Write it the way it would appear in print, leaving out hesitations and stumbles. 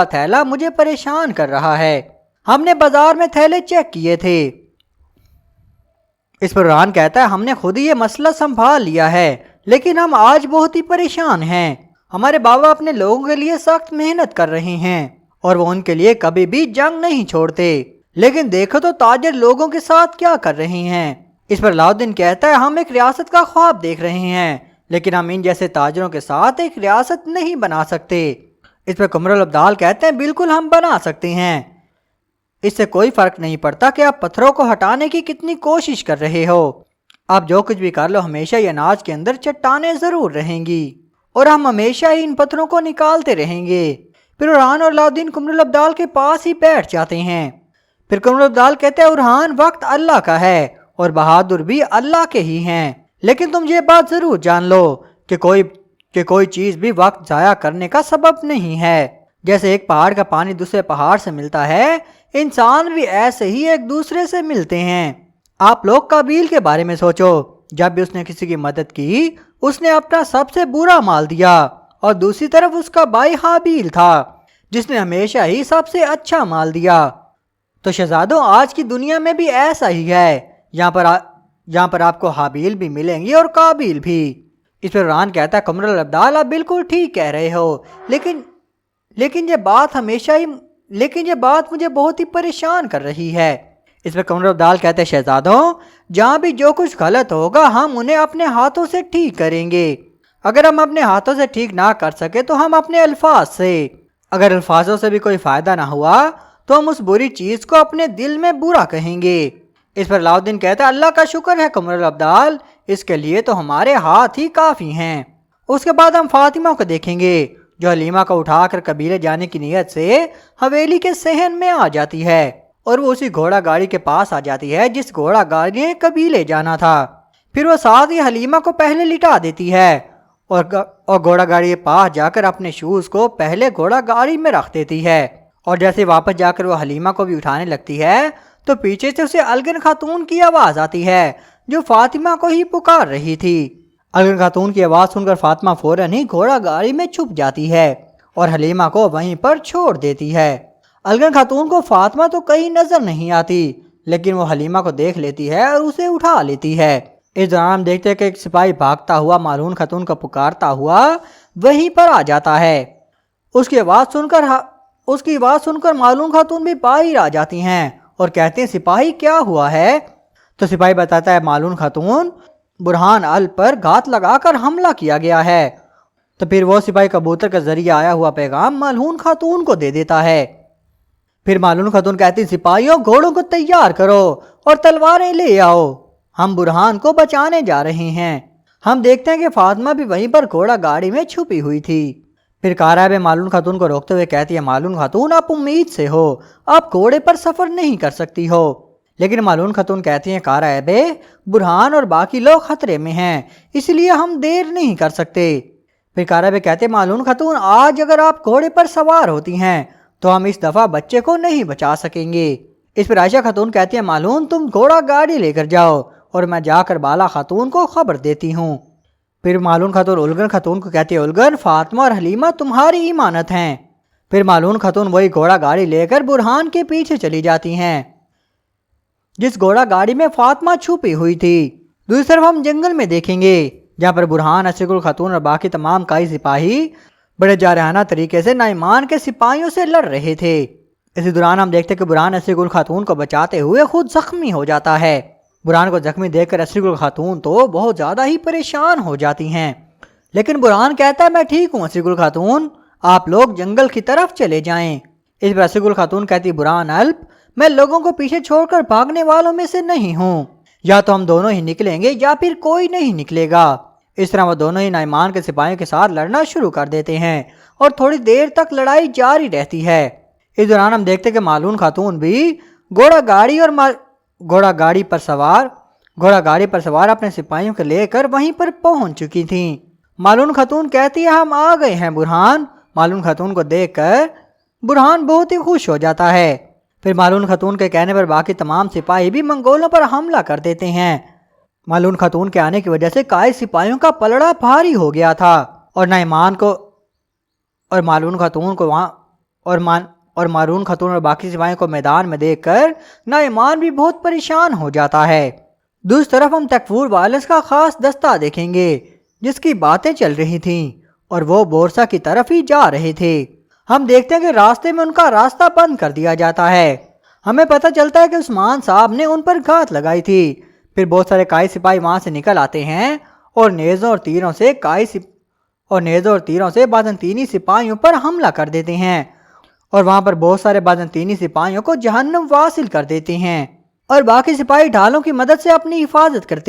تھیلا مجھے پریشان کر رہا ہے۔ ہم نے بازار میں تھیلے چیک کیے تھے۔ اس پر عمران کہتا ہے ہم نے خود ہی یہ مسئلہ سنبھال لیا ہے، لیکن ہم آج بہت ہی پریشان ہیں۔ ہمارے بابا اپنے لوگوں کے لیے سخت محنت کر رہے ہیں اور وہ ان کے لیے کبھی بھی جنگ نہیں چھوڑتے، لیکن دیکھو تو تاجر لوگوں کے ساتھ کیا کر رہے ہیں۔ اس پر علاؤالدین کہتا ہے ہم ایک ریاست کا خواب دیکھ رہے ہیں، لیکن ہم ان جیسے تاجروں کے ساتھ ایک ریاست نہیں بنا سکتے۔ اس پر قمر الابدال کہتے ہیں بالکل ہم بنا سکتے ہیں، اس سے کوئی فرق نہیں پڑتا کہ آپ پتھروں کو ہٹانے کی کتنی کوشش کر رہے ہو، آپ جو کچھ بھی کر لو ہمیشہ یہ اناج کے اندر چٹانیں ضرور رہیں گی اور ہم ہمیشہ ہی ان پتھروں کو نکالتے رہیں گے۔ پھر اورحان اور علاؤالدین قمر الابدال کے پاس ہی بیٹھ جاتے ہیں۔ پھر قمر الابدال کہتے ہیں اورحان وقت اللہ کا ہے اور بہادر بھی اللہ کے ہی ہیں، لیکن تم یہ بات ضرور جان لو کہ کوئی چیز بھی وقت ضائع کرنے کا سبب نہیں ہے۔ جیسے ایک پہاڑ کا پانی دوسرے پہاڑ سے ملتا ہے، انسان بھی ایسے ہی ایک دوسرے سے ملتے ہیں۔ آپ لوگ قابیل کے بارے میں سوچو، جب بھی اس نے کسی کی مدد کی اس نے اپنا سب سے برا مال دیا، اور دوسری طرف اس کا بھائی حابیل تھا جس نے ہمیشہ ہی سب سے اچھا مال دیا۔ تو شہزادوں آج کی دنیا میں بھی ایسا ہی ہے، یہاں پر آپ کو حابیل بھی ملیں گے اور قابیل بھی۔ اس پر عمران کہتا ہے قمر الابدال آپ بالکل ٹھیک کہہ رہے ہو، لیکن یہ بات مجھے بہت ہی پریشان کر رہی ہے۔ اس پر قمر الابدال کہتے ہیں شہزادوں جہاں بھی جو کچھ غلط ہوگا ہم انہیں اپنے ہاتھوں سے ٹھیک کریں گے۔ اگر ہم اپنے ہاتھوں سے ٹھیک نہ کر سکے تو ہم اپنے الفاظ سے، اگر الفاظوں سے بھی کوئی فائدہ نہ ہوا تو ہم اس بری چیز کو اپنے دل میں برا کہیں گے۔ اس پر علاؤالدین کہتا ہے اللہ کا شکر ہے قمر الابدال، اس کے لیے تو ہمارے ہاتھ ہی کافی ہیں۔ اس کے بعد ہم فاطمہ کو دیکھیں گے جو حلیمہ کو اٹھا کر قبیلے جانے کی نیت سے حویلی کے صحن میں آ جاتی ہے، اور وہ اسی گھوڑا گاڑی کے پاس آ جاتی ہے جس گھوڑا گاڑی نے قبیلے جانا تھا۔ پھر وہ ساتھ ہی حلیمہ کو پہلے لٹا دیتی ہے اور گھوڑا گاڑی کے پاس جا کر اپنے شوز کو پہلے گھوڑا گاڑی میں رکھ دیتی ہے، اور جیسے واپس جا کر وہ حلیمہ کو بھی اٹھانے لگتی ہے تو پیچھے سے اسے الگن خاتون کی آواز آتی ہے جو فاطمہ کو ہی پکار رہی تھی۔ الگن خاتون کی آواز سن کر فاطمہ فوراً ہی گھوڑا گاڑی میں چھپ جاتی ہے اور حلیمہ کو وہیں پر چھوڑ دیتی ہے۔ الگن خاتون کو فاطمہ تو کہیں نظر نہیں آتی، لیکن وہ حلیمہ کو دیکھ لیتی ہے اور اسے اٹھا لیتی ہے۔ اس دوران ہم دیکھتے ہیں کہ ایک سپاہی بھاگتا ہوا مالون خاتون کو پکارتا ہوا وہیں پر آ جاتا ہے۔ اس کی آواز سن کر مالون خاتون بھی باہر آ جاتی ہیں اور کہتے ہیں سپاہی کیا ہوا ہے؟ تو سپاہی بتاتا ہے مالون خاتون برہان ال پر گھات لگا کر حملہ کیا گیا ہے۔ تو پھر وہ سپاہی کبوتر کے ذریعے آیا ہوا پیغام مالون خاتون کو دے دیتا ہے۔ پھر مالون خاتون کہتی سپاہیوں گھوڑوں کو تیار کرو اور تلواریں لے آؤ، ہم برہان کو بچانے جا رہے ہیں۔ ہم دیکھتے ہیں کہ فاطمہ بھی وہیں پر گھوڑا گاڑی میں چھپی ہوئی تھی۔ پھر کارائب مالون خاتون کو روکتے ہوئے کہتی ہے مالون خاتون آپ امید سے ہو، آپ گھوڑے پر سفر نہیں کر سکتی ہو۔ لیکن مالون خاتون کہتی ہیں کارائب برہان اور باقی لوگ خطرے میں ہیں، اس لیے ہم دیر نہیں کر سکتے۔ پھر کارائب کہتے ہیں مالون خاتون آج اگر آپ گھوڑے پر سوار ہوتی ہیں تو ہم اس دفعہ بچے کو نہیں بچا سکیں گے۔ اس پر عائشہ خاتون کہتی ہے مالون تم گھوڑا گاڑی لے کر جاؤ اور میں جا کر بالا خاتون کو خبر دیتی ہوں۔ پھر مالون خاتون الگن خاتون کو کہتی ہے الگن فاطمہ اور حلیمہ تمہاری امانت ہیں۔ پھر مالون خاتون وہی گھوڑا گاڑی لے کر برہان کے پیچھے چلی جاتی ہیں جس گھوڑا گاڑی میں فاطمہ چھپی ہوئی تھی۔ دوسری طرف ہم جنگل میں دیکھیں گے جہاں پر برہان، اشرق الخاتون اور باقی تمام کائی سپاہی بڑے جارحانہ طریقے سے نعمان کے سپاہیوں سے لڑ رہے تھے۔ اسی دوران ہم دیکھتے کہ برہان اشرق الخاتون کو بچاتے ہوئے خود زخمی ہو جاتا ہے۔ برہان کو زخمی دیکھ کر اشرق الخاتون تو بہت زیادہ ہی پریشان ہو جاتی ہیں، لیکن برہان کہتا ہے میں ٹھیک ہوں اشرق الخاتون، آپ لوگ جنگل کی طرف چلے جائیں۔ اس پر اشرق الخاتون کہتی برہان الپ میں لوگوں کو پیچھے چھوڑ کر بھاگنے والوں میں سے نہیں ہوں، یا تو ہم دونوں ہی نکلیں گے یا پھر کوئی نہیں نکلے گا۔ اس طرح وہ دونوں ہی نعمان کے سپاہیوں کے ساتھ لڑنا شروع کر دیتے ہیں اور تھوڑی دیر تک لڑائی جاری رہتی ہے۔ اس دوران ہم دیکھتے کہ مالون خاتون بھی گھوڑا گاڑی پر سوار اپنے سپاہیوں کو لے کر وہیں پر پہنچ چکی تھیں۔ مالون خاتون کہتی ہے ہم آ گئے ہیں برہان۔ مالون خاتون کو دیکھ کر برہان بہت ہی خوش ہو جاتا ہے۔ پھر مالون خاتون کے کہنے پر باقی تمام سپاہی بھی منگولوں پر حملہ کر دیتے ہیں۔ مالون خاتون کے آنے کی وجہ سے کئی سپاہیوں کا پلڑا بھاری ہو گیا تھا اور مالون خاتون کو اور مارون خاتون اور باقی سپاہیوں کو میدان میں دیکھ کر نعمان بھی بہت پریشان ہو جاتا ہے۔ دوسری طرف ہم تکفور والس کا خاص دستہ دیکھیں گے جس کی باتیں چل رہی تھیں اور وہ بورسا کی طرف ہی جا رہے تھے۔ ہم دیکھتے ہیں کہ راستے میں ان کا راستہ بند کر دیا جاتا ہے۔ ہمیں پتہ چلتا ہے کہ عثمان صاحب نے ان پر گھات لگائی تھی۔ پھر بہت سارے قائی سپاہی وہاں سے نکل آتے ہیں اور نیزوں اور تیروں سے بازنطینی سپاہیوں پر حملہ کر دیتے ہیں اور وہاں پر بہت سارے بازنطینی سپاہیوں کو جہنم واصل کر دیتے ہیں اور باقی سپاہی ڈھالوں کی مدد سے اپنی حفاظت کرتے ہیں۔